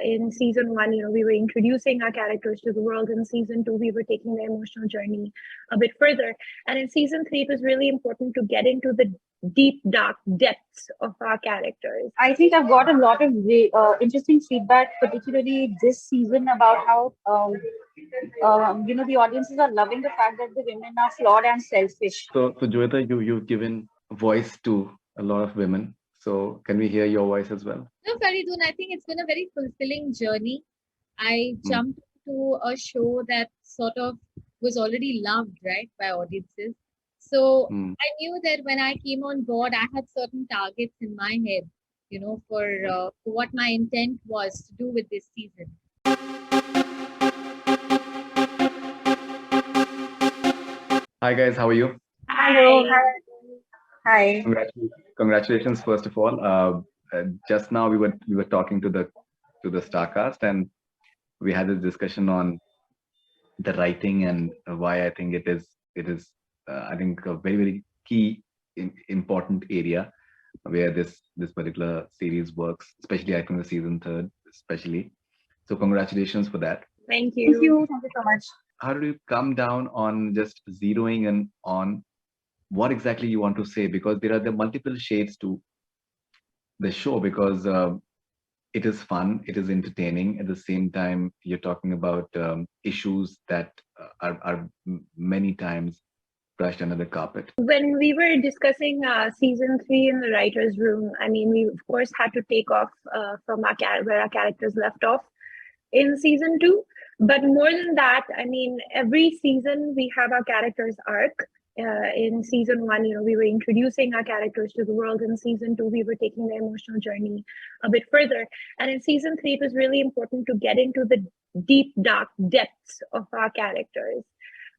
In season one, we were introducing our characters to the world. In season two, we were taking the emotional journey a bit further. And in season three, it was really important to get into the deep, dark depths of our characters. I think I've got a lot of interesting feedback, particularly this season, about how the audiences are loving the fact that the women are flawed and selfish. So Joeta, you've given voice to a lot of women. So can we hear your voice as well? No, Faridoon, I think it's been a very fulfilling journey. I Mm. jumped to a show that sort of was already loved, right, by audiences. So Mm. I knew that when I came on board, I had certain targets in my head, for what my intent was to do with this season. Hi guys, how are you? Hello, Hi. hi. Hi. Congratulations first of all. Just now we were talking to the Starcast, and we had a discussion on the writing and why I think it is I think a very key important area where this particular series works, especially I think the season third especially. So congratulations for that. Thank Thank you. you. Thank you so much. How do you come down on just zeroing in on what exactly you want to say? Because there are the multiple shades to the show, because it is fun, it is entertaining. At the same time, you're talking about issues that are many times brushed under the carpet. When we were discussing season three in the writers' room, I mean, we of course had to take off from where our characters left off in season two. But more than that, I mean, every season we have our characters' arc. In season one, we were introducing our characters to the world. In season two, we were taking the emotional journey a bit further. And in season three, it was really important to get into the deep, dark depths of our characters.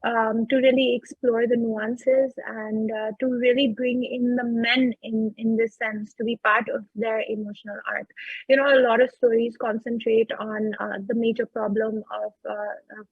To really explore the nuances and to really bring in the men in this sense to be part of their emotional arc. A lot of stories concentrate on the major problem of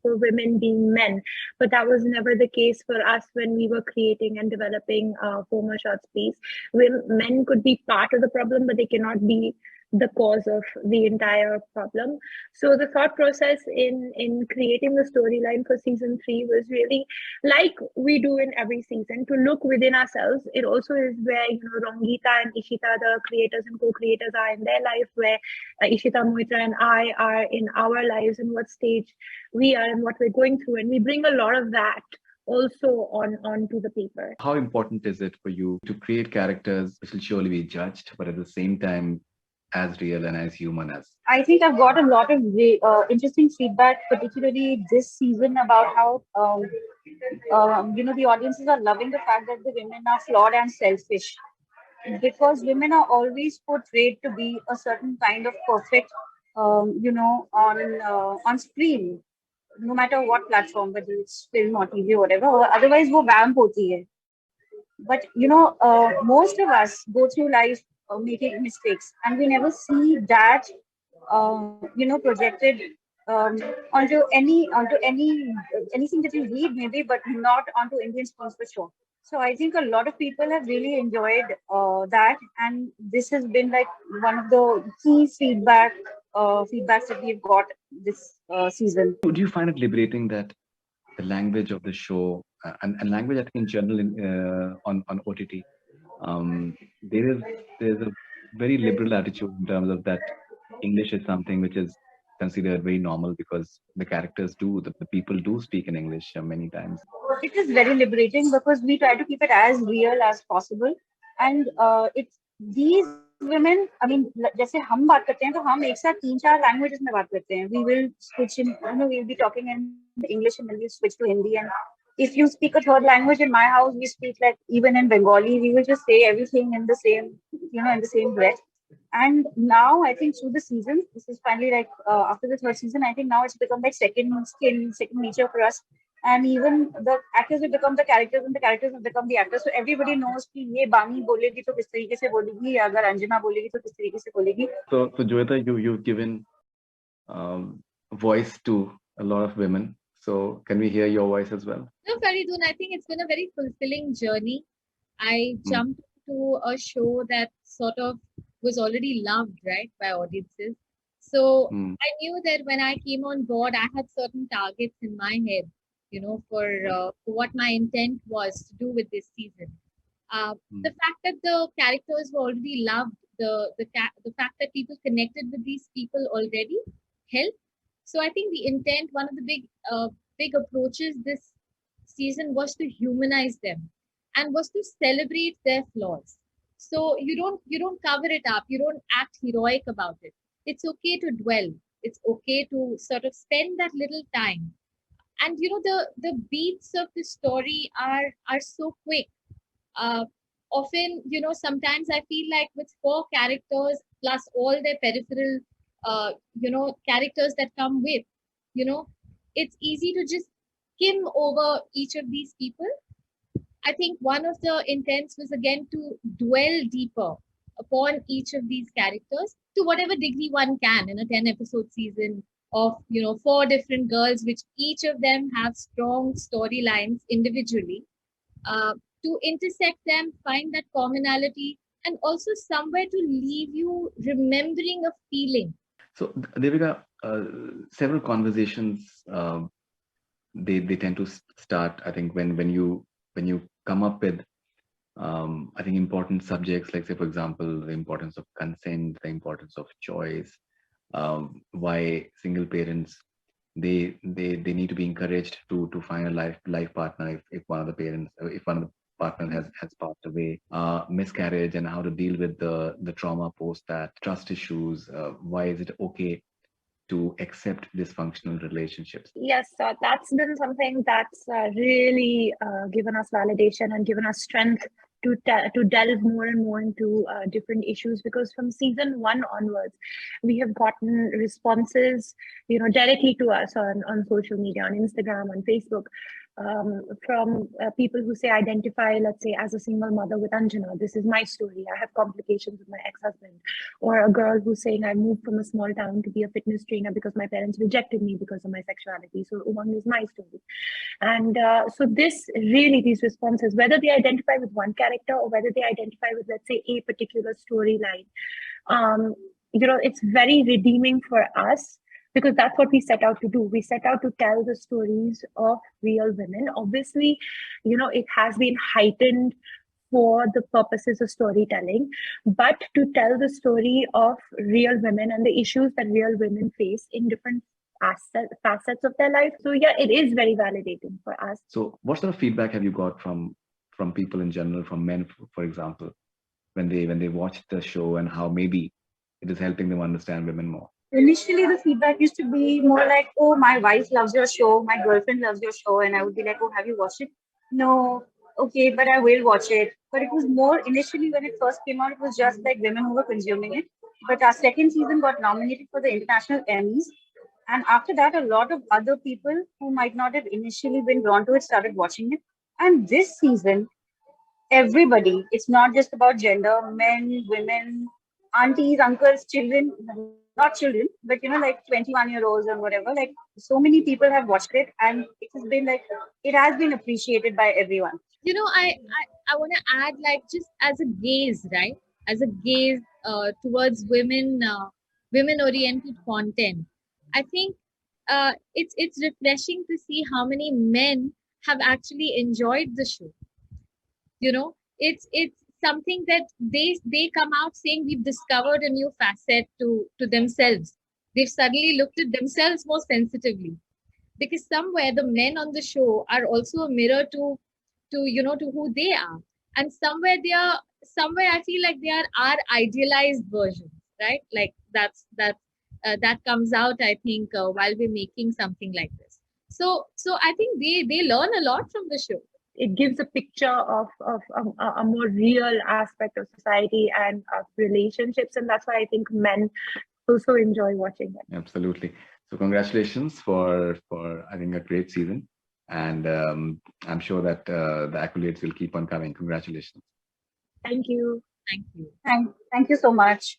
for women being men, but that was never the case for us when we were creating and developing Former Short Space. Men could be part of the problem, but they cannot be the cause of the entire problem. So the thought process in creating the storyline for season three was really like we do in every season to look within ourselves. It also is where Rongita and Ishita, the creators and co-creators, are in their life, where Ishita Moitra and I are in our lives, and what stage we are and what we're going through, and we bring a lot of that also onto the paper. How important is it for you to create characters which will surely be judged, but at the same time as real and as human as? I think I've got a lot of interesting feedback, particularly this season, about how the audiences are loving the fact that the women are flawed and selfish, because women are always portrayed to be a certain kind of perfect, on screen, no matter what platform, whether it's film or TV or whatever. Otherwise, वो vamp होती है. But most of us go through life making mistakes, and we never see that projected um, onto anything that you read, maybe, but not onto Indian screens for sure. So I think a lot of people have really enjoyed that, and this has been like one of the key feedbacks that we've got this season. Do you find it liberating that the language of the show and language I think in general on OTT, there's a very liberal attitude in terms of that English is something which is considered very normal, because the characters do, the people do speak in English many times. It is very liberating because we try to keep it as real as possible, and it's these women. I mean, जैसे हम बात करते हैं तो हम एक साथ 3-4 languages में बात करते हैं. We will switch in, we'll be talking in English and then we'll switch to Hindi. And if you speak a third language in my house, we speak like even in Bengali. We will just say everything in the same, in the same breath. And now I think through the season, this is finally like after the third season, I think now it's become like second skin, second nature for us. And even the actors have become the characters and the characters have become the actors. So everybody knows कि ये बानी बोलेगी तो किस तरीके से बोलेगी, या अगर अंजना बोलेगी तो किस तरीके से बोलेगी. So Joeta, you've given voice to a lot of women. So can we hear your voice as well? No, Faridoon, I think it's been a very fulfilling journey. I jumped to a show that sort of was already loved, right, by audiences. So Mm. I knew that when I came on board, I had certain targets in my head, for what my intent was to do with this season. The Mm. fact that the characters were already loved, the fact that people connected with these people already helped. So I think the intent, one of the big approaches this season was to humanize them and was to celebrate their flaws. So you don't cover it up, you don't act heroic about it. It's okay to dwell. It's okay to sort of spend that little time. And the beats of the story are so quick. uh, Often, sometimes I feel like with four characters plus all their peripheral characters that come with, you know it's easy to just skim over each of these people. I think one of the intents was again to dwell deeper upon each of these characters to whatever degree one can in a 10 episode season of four different girls, which each of them have strong storylines individually. uh, to intersect them, find that commonality, and also somewhere to leave you remembering a feeling. So, Devika, several conversations they tend to start. I think when you come up with I think important subjects, like say for example the importance of consent, the importance of choice, why single parents they need to be encouraged to find a life partner if one of the parents, if one of the partner has passed away, miscarriage, and how to deal with the trauma post that, trust issues, why is it okay to accept dysfunctional relationships. Yes, that's been something that's really given us validation and given us strength to delve more and more into different issues, because from season one onwards, we have gotten responses, directly to us on social media, on Instagram, on Facebook, from people who say identify, let's say, as a single mother with Anjana. This is my story. I have complications with my ex-husband. Or a girl who's saying, I moved from a small town to be a fitness trainer because my parents rejected me because of my sexuality. So Umang is my story. And so these responses, whether they identify with one character or whether they identify with, let's say, a particular storyline, um, it's very redeeming for us, because that's what we set out to do. We set out to tell the stories of real women. Obviously, it has been heightened for the purposes of storytelling, but to tell the story of real women and the issues that real women face in different facets of their life. So yeah, it is very validating for us. So what sort of feedback have you got from people in general, from men, for example, when they watch the show, and how maybe it is helping them understand women more? Initially, the feedback used to be more like, "Oh, my wife loves your show, my girlfriend loves your show," and I would be like, "Oh, have you watched it?" No. Okay, but I will watch it. But it was more initially when it first came out, it was just like women who were consuming it. But our second season got nominated for the international Emmys, and after that, a lot of other people who might not have initially been drawn to it started watching it. And this season, everybody. It's not just about gender, men, women, aunties, uncles, children, not children, but like 21-year-olds or whatever. Like so many people have watched it, and it has been appreciated by everyone. I want to add, like, just as a gaze, right? As a gaze towards women oriented content. I think it's refreshing to see how many men have actually enjoyed the show. It's something that they come out saying we've discovered a new facet to themselves. They've suddenly looked at themselves more sensitively, because somewhere the men on the show are also a mirror to who they are, and somewhere I feel like they are our idealized versions, right? Like that comes out, I think, while we're making something like this. So I think they learn a lot from the show. It gives a picture of a more real aspect of society and of relationships, and that's why I think men also enjoy watching it. Absolutely. So congratulations for I think a great season, and I'm sure that the accolades will keep on coming. Congratulations. Thank you. Thank you. Thank you so much.